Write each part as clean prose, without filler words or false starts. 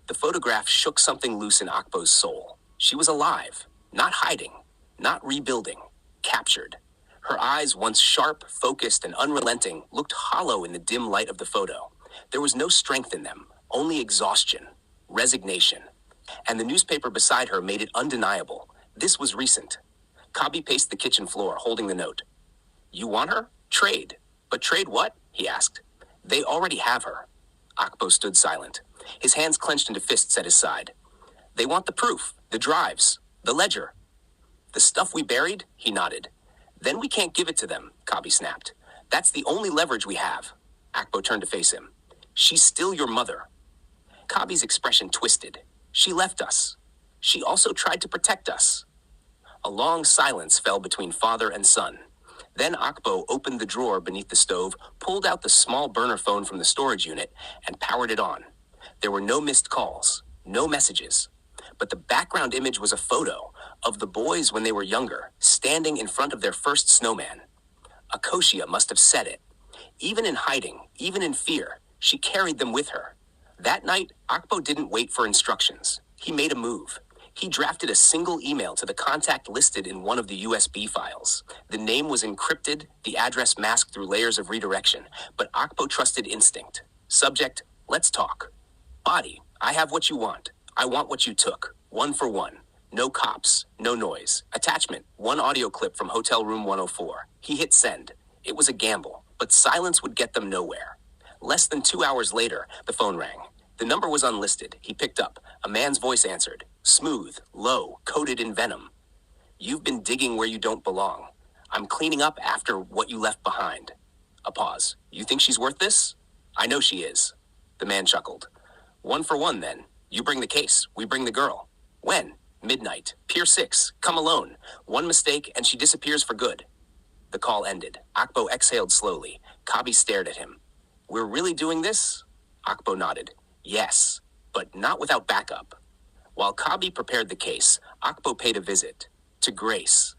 The photograph shook something loose in Akpo's soul. She was alive, not hiding, not rebuilding, captured. Her eyes, once sharp, focused, and unrelenting, looked hollow in the dim light of the photo. There was no strength in them, only exhaustion, resignation. And the newspaper beside her made it undeniable. This was recent. Kabi paced the kitchen floor, holding the note. You want her? Trade. But trade what? He asked. They already have her. Akpo stood silent. His hands clenched into fists at his side. They want the proof, the drives, the ledger. The stuff we buried? He nodded. Then we can't give it to them, Kabi snapped. That's the only leverage we have. Akpo turned to face him. She's still your mother. Kabi's expression twisted. She left us. She also tried to protect us. A long silence fell between father and son. Then Akpo opened the drawer beneath the stove, pulled out the small burner phone from the storage unit, and powered it on. There were no missed calls, no messages. But the background image was a photo of the boys when they were younger, standing in front of their first snowman. Akosya must have said it. Even in hiding, even in fear, she carried them with her. That night, Akpo didn't wait for instructions. He made a move. He drafted a single email to the contact listed in one of the USB files. The name was encrypted, the address masked through layers of redirection, but Akpo trusted instinct. Subject, let's talk. Body, I have what you want. I want what you took. 1 for 1. No cops, no noise. Attachment, one audio clip from Hotel Room 104. He hit send. It was a gamble, but silence would get them nowhere. Less than 2 hours later, the phone rang. The number was unlisted. He picked up. A man's voice answered. Smooth, low, coated in venom. You've been digging where you don't belong. I'm cleaning up after what you left behind. A pause. You think she's worth this? I know she is. The man chuckled. 1 for 1 then. You bring the case. We bring the girl. When? Midnight. Pier 6. Come alone. One mistake and she disappears for good. The call ended. Akpo exhaled slowly. Kabi stared at him. We're really doing this? Akpo nodded. Yes, but not without backup. While Kabi prepared the case, Akpo paid a visit to Grace,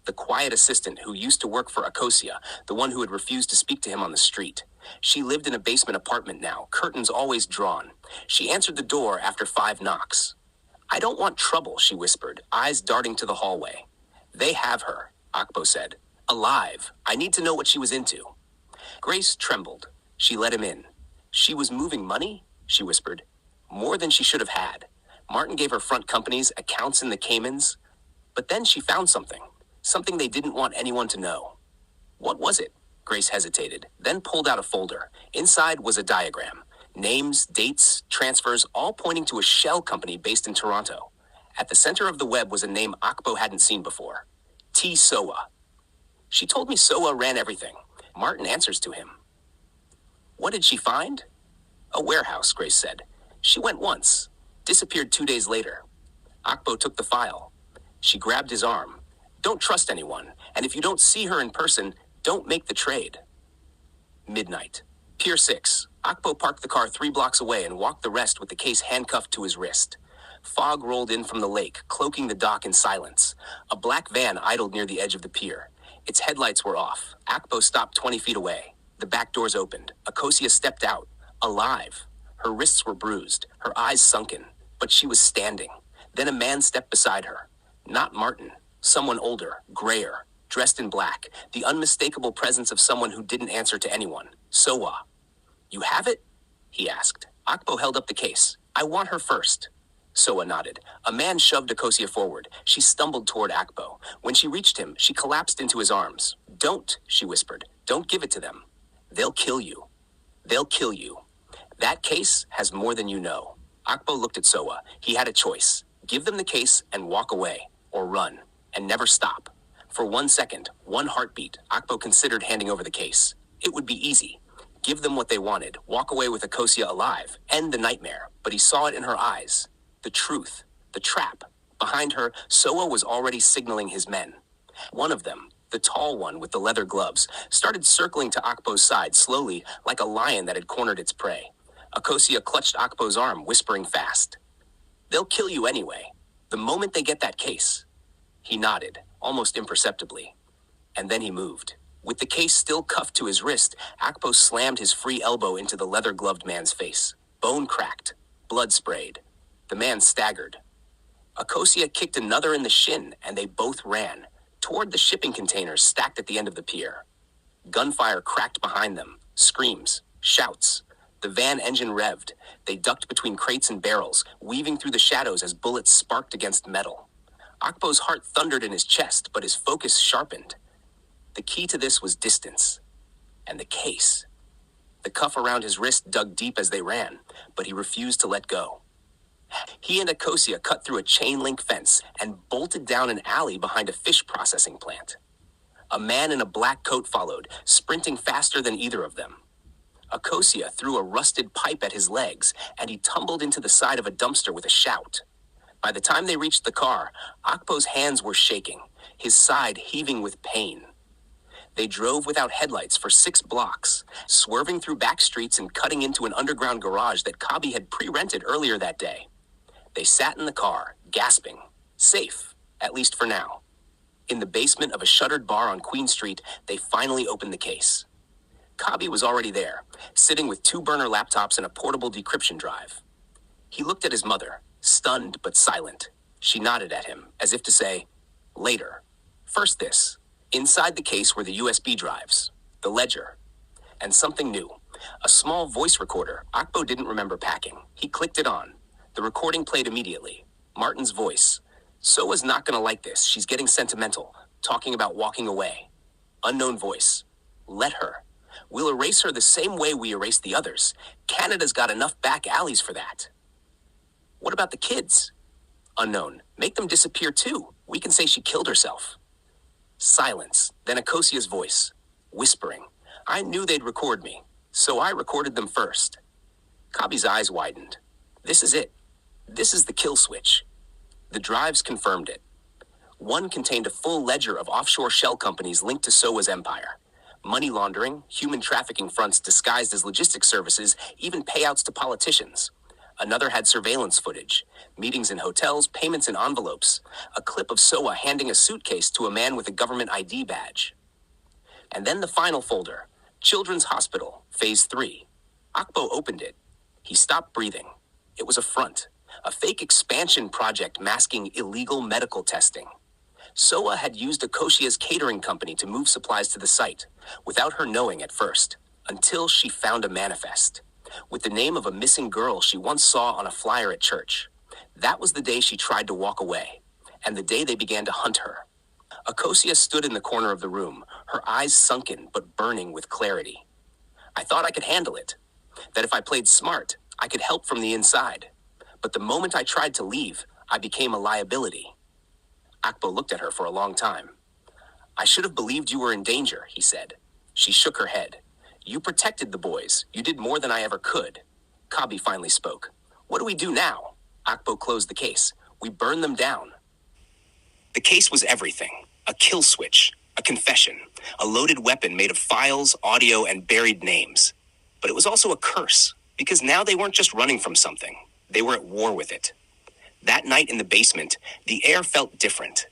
the quiet assistant who used to work for Akosya, the one who had refused to speak to him on the street. She lived in a basement apartment now, curtains always drawn. She answered the door after 5 knocks. I don't want trouble, she whispered, eyes darting to the hallway. They have her, Akpo said. Alive. I need to know what she was into. Grace trembled. She let him in. She was moving money? She whispered. More than she should have had. Martin gave her front companies accounts in the Caymans. But then she found something. Something they didn't want anyone to know. What was it? Grace hesitated, then pulled out a folder. Inside was a diagram. Names, dates, transfers, all pointing to a shell company based in Toronto. At the center of the web was a name Akpo hadn't seen before. T. Soa. She told me Soa ran everything. Martin answers to him. What did she find? A warehouse, Grace said. She went once. Disappeared 2 days later. Akpo took the file. She grabbed his arm. Don't trust anyone, and if you don't see her in person, don't make the trade. Midnight. Pier 6. Akpo parked the car 3 blocks away and walked the rest with the case handcuffed to his wrist. Fog rolled in from the lake, cloaking the dock in silence. A black van idled near the edge of the pier. Its headlights were off. Akpo stopped 20 feet away. The back doors opened. Akosya stepped out, alive. Her wrists were bruised, her eyes sunken, but she was standing. Then a man stepped beside her. Not Martin, someone older, grayer, dressed in black, the unmistakable presence of someone who didn't answer to anyone. Soa. You have it? He asked. Akpo held up the case. I want her first. Soa nodded. A man shoved Akosya forward. She stumbled toward Akpo. When she reached him, she collapsed into his arms. Don't, she whispered. Don't give it to them. They'll kill you. They'll kill you. That case has more than you know. Akpo looked at Soa. He had a choice. Give them the case and walk away, or run, and never stop. For 1 second, 1 heartbeat, Akpo considered handing over the case. It would be easy. Give them what they wanted, walk away with Akosya alive, end the nightmare. But he saw it in her eyes. The truth, the trap. Behind her, Soa was already signaling his men. One of them, the tall one with the leather gloves, started circling to Akpo's side slowly, like a lion that had cornered its prey. Akosya clutched Akpo's arm, whispering fast. They'll kill you anyway, the moment they get that case. He nodded, almost imperceptibly. And then he moved. With the case still cuffed to his wrist, Akpo slammed his free elbow into the leather-gloved man's face. Bone cracked, blood sprayed. The man staggered. Akosya kicked another in the shin, and they both ran toward the shipping containers stacked at the end of the pier. Gunfire cracked behind them, screams, shouts. The van engine revved. They ducked between crates and barrels, weaving through the shadows as bullets sparked against metal. Akpo's heart thundered in his chest, but his focus sharpened. The key to this was distance. And the case. The cuff around his wrist dug deep as they ran, but he refused to let go. He and Akosya cut through a chain-link fence and bolted down an alley behind a fish processing plant. A man in a black coat followed, sprinting faster than either of them. Akosya threw a rusted pipe at his legs, and he tumbled into the side of a dumpster with a shout. By the time they reached the car, Akpo's hands were shaking, his side heaving with pain. They drove without headlights for 6 blocks, swerving through back streets and cutting into an underground garage that Kabi had pre-rented earlier that day. They sat in the car, gasping. Safe, at least for now. In the basement of a shuttered bar on Queen Street, they finally opened the case. Kabi was already there, sitting with 2 burner laptops and a portable decryption drive. He looked at his mother, stunned but silent. She nodded at him, as if to say, later. First this. Inside the case were the USB drives, the ledger, and something new. A small voice recorder Akpo didn't remember packing. He clicked it on. The recording played immediately. Martin's voice. Soa's not gonna like this. She's getting sentimental, talking about walking away. Unknown voice. Let her. We'll erase her the same way we erased the others. Canada's got enough back alleys for that. What about the kids? Unknown. Make them disappear too. We can say she killed herself. Silence. Then Akosya's voice. Whispering. I knew they'd record me, so I recorded them first. Kabi's eyes widened. This is it. This is the kill switch. The drives confirmed it. One contained a full ledger of offshore shell companies linked to Soa's empire. Money laundering, human trafficking fronts disguised as logistics services, even payouts to politicians. Another had surveillance footage, meetings in hotels, payments in envelopes, a clip of Soa handing a suitcase to a man with a government ID badge. And then the final folder, Children's Hospital, Phase 3. Akpo opened it. He stopped breathing. It was a front, a fake expansion project masking illegal medical testing. Soa had used Akosya's catering company to move supplies to the site, without her knowing at first, until she found a manifest, with the name of a missing girl she once saw on a flyer at church. That was the day she tried to walk away, and the day they began to hunt her. Akosya stood in the corner of the room, her eyes sunken but burning with clarity. I thought I could handle it, that if I played smart, I could help from the inside. But the moment I tried to leave, I became a liability. Akpo looked at her for a long time. I should have believed you were in danger, he said. She shook her head. You protected the boys. You did more than I ever could. Kabi finally spoke. What do we do now? Akpo closed the case. We burn them down. The case was everything. A kill switch, a confession, a loaded weapon made of files, audio, and buried names. But it was also a curse, because now they weren't just running from something. They were at war with it. That night in the basement, the air felt different.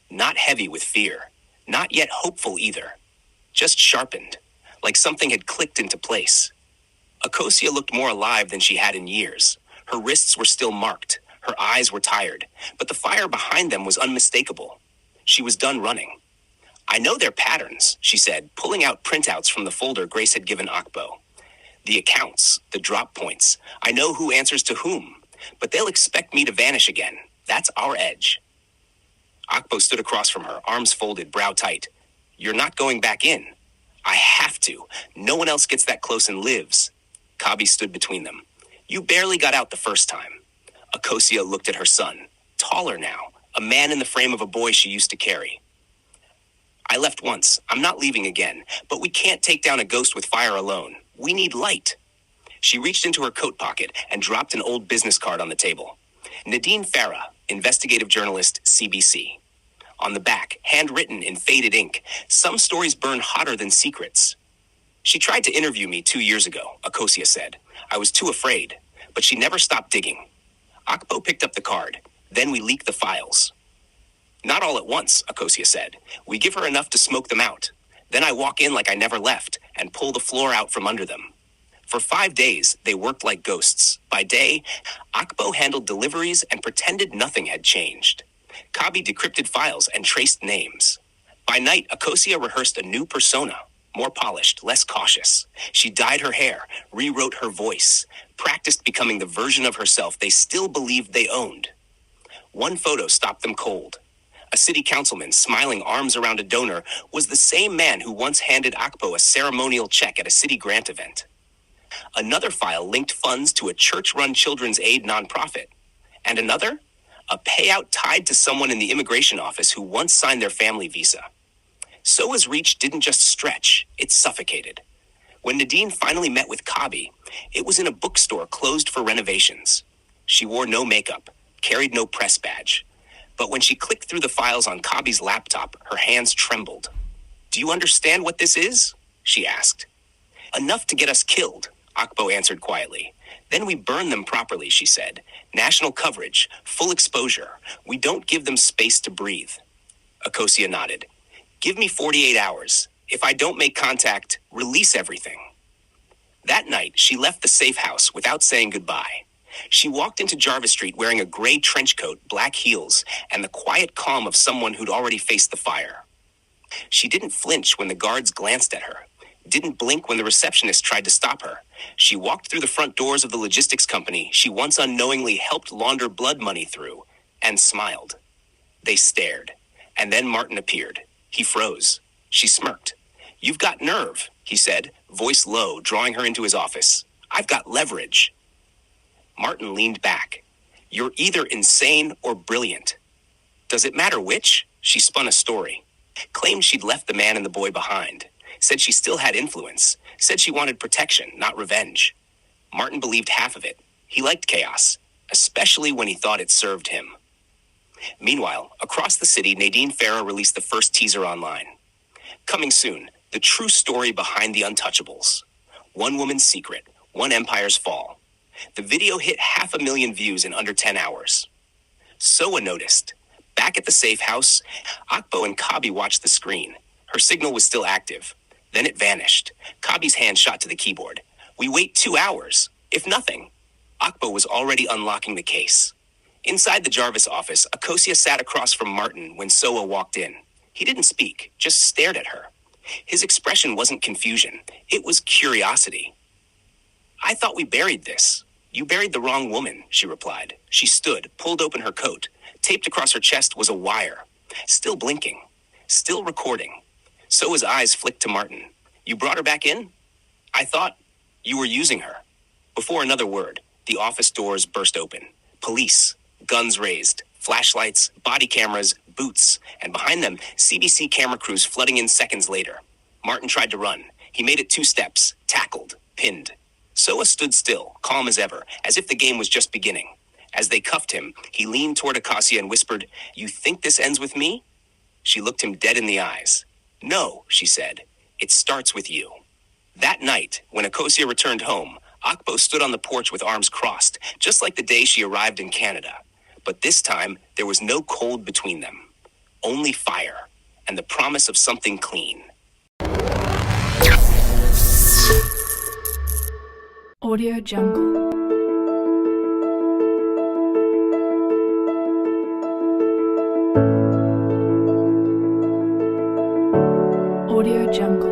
Not heavy with fear. Not yet hopeful either. Just sharpened, like something had clicked into place. Akosya looked more alive than she had in years. Her wrists were still marked. Her eyes were tired. But the fire behind them was unmistakable. She was done running. I know their patterns, she said, pulling out printouts from the folder Grace had given Akpo. The accounts, the drop points. I know who answers to whom. But they'll expect me to vanish again. That's our edge. Akpo stood across from her, arms folded, brow tight. You're not going back in. I have to. No one else gets that close and lives. Kabi stood between them. You barely got out the first time. Akosya looked at her son, taller now, a man in the frame of a boy she used to carry. I left once. I'm not leaving again. But we can't take down a ghost with fire alone. We need light. She reached into her coat pocket and dropped an old business card on the table. Nadine Farah, investigative journalist, CBC. On the back, handwritten in faded ink, some stories burn hotter than secrets. She tried to interview me 2 years ago, Akosya said. I was too afraid, but she never stopped digging. Akpo picked up the card. Then we leaked the files. Not all at once, Akosya said. We give her enough to smoke them out. Then I walk in like I never left and pull the floor out from under them. For 5 days, they worked like ghosts. By day, Akpo handled deliveries and pretended nothing had changed. Kabi decrypted files and traced names. By night, Akosya rehearsed a new persona, more polished, less cautious. She dyed her hair, rewrote her voice, practiced becoming the version of herself they still believed they owned. One photo stopped them cold. A city councilman smiling arms around a donor was the same man who once handed Akpo a ceremonial check at a city grant event. Another file linked funds to a church-run children's aid nonprofit. And another? A payout tied to someone in the immigration office who once signed their family visa. Soa's reach didn't just stretch, it suffocated. When Nadine finally met with Kabi, it was in a bookstore closed for renovations. She wore no makeup, carried no press badge. But when she clicked through the files on Kabi's laptop, her hands trembled. "Do you understand what this is?" she asked. "Enough to get us killed," Akpo answered quietly. "Then we burn them properly," she said. "National coverage, full exposure. We don't give them space to breathe." Akosya nodded. "Give me 48 hours. If I don't make contact, release everything." That night, she left the safe house without saying goodbye. She walked into Jarvis Street wearing a gray trench coat, black heels, and the quiet calm of someone who'd already faced the fire. She didn't flinch when the guards glanced at her, didn't blink when the receptionist tried to stop her. She walked through the front doors of the logistics company she once unknowingly helped launder blood money through, and smiled. They stared, and then Martin appeared. He froze. She smirked. "You've got nerve," he said, voice low, drawing her into his office. "I've got leverage." Martin leaned back. "You're either insane or brilliant." "Does it matter which?" She spun a story. Claimed she'd left the man and the boy behind. Said she still had influence. Said she wanted protection, not revenge. Martin believed half of it. He liked chaos, especially when he thought it served him. Meanwhile, across the city, Nadine Farah released the first teaser online. Coming soon, the true story behind the untouchables. One woman's secret, one empire's fall. The video hit 500,000 views in under 10 hours. Soa noticed. Back at the safe house, Akpo and Kabi watched the screen. Her signal was still active. Then it vanished. Kabi's hand shot to the keyboard. "We wait 2 hours. If nothing." Akpo was already unlocking the case. Inside the Jarvis office, Akosya sat across from Martin when Soa walked in. He didn't speak, just stared at her. His expression wasn't confusion. It was curiosity. "I thought we buried this." "You buried the wrong woman," she replied. She stood, pulled open her coat. Taped across her chest was a wire. Still blinking. Still recording. Soa's eyes flicked to Martin. "You brought her back in?" "I thought you were using her." Before another word, the office doors burst open. Police, guns raised, flashlights, body cameras, boots, and behind them, CBC camera crews flooding in seconds later. Martin tried to run. He made it 2 steps, tackled, pinned. Soa stood still, calm as ever, as if the game was just beginning. As they cuffed him, he leaned toward Akosya and whispered, "You think this ends with me?" She looked him dead in the eyes. "No," she said. "It starts with you." That night, when Akosya returned home, Akpo stood on the porch with arms crossed, just like the day she arrived in Canada. But this time, there was no cold between them. Only fire, and the promise of something clean. Audio Jungle. Audio Jungle.